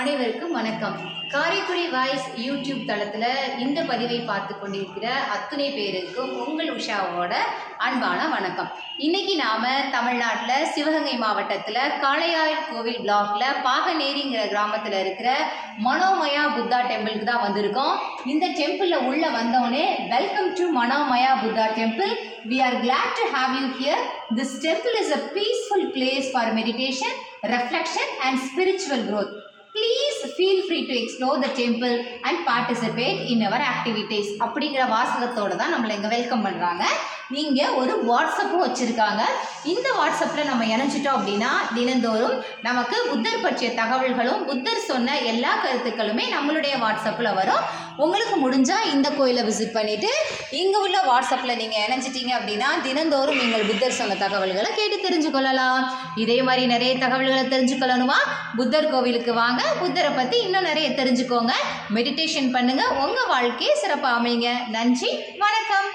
அனைவருக்கும் வணக்கம். Karaikudi voice YouTube தளத்தில் இந்த பதிவை பார்த்து கொண்டிருக்கிற அத்துணை பேருக்கும் உங்கள் உஷாவோட அன்பான வணக்கம். இன்னைக்கு நாம் தமிழ்நாட்டில் சிவகங்கை மாவட்டத்தில் காளையார் கோவில் பிளாக்ல பாகநேரிங்கிற கிராமத்தில் இருக்கிற மனோமயா புத்தா டெம்பிளுக்கு தான் வந்திருக்கோம். இந்த டெம்பிளில் உள்ள வந்தோடனே welcome to Manomaya Buddha temple. We are glad to have you here. This temple is a peaceful place for meditation, reflection and spiritual growth. Please feel free to explore the temple and participate in our activities. அப்படிங்கிற வாசகத்தோடு தான் நம்மளை இங்கே welcome பண்ணுறாங்க. இங்கே ஒரு வாட்ஸ்அப்பும் வச்சுருக்காங்க. இந்த வாட்ஸ்அப்பில் நம்ம இணைஞ்சிட்டோம் அப்படின்னா தினந்தோறும் நமக்கு புத்தர் பற்றிய தகவல்களும் புத்தர் சொன்ன எல்லா கருத்துக்களுமே நம்மளுடைய வாட்ஸ்அப்பில் வரும். உங்களுக்கு முடிஞ்சால் இந்த கோயிலை விசிட் பண்ணிவிட்டு இங்கே உள்ள வாட்ஸ்அப்பில் நீங்கள் இணைஞ்சிட்டிங்க அப்படின்னா தினந்தோறும் நீங்கள் புத்தர் சொன்ன தகவல்களை கேட்டு தெரிஞ்சுக்கொள்ளலாம். இதே மாதிரி நிறைய தகவல்களை தெரிஞ்சுக்கொள்ளணுமா? புத்தர் கோவிலுக்கு வாங்க, புத்தரை பற்றி இன்னும் நிறைய தெரிஞ்சுக்கோங்க. மெடிடேஷன் பண்ணுங்கள், உங்கள் வாழ்க்கையை சிறப்பாக அமைங்க. நன்றி, வணக்கம்.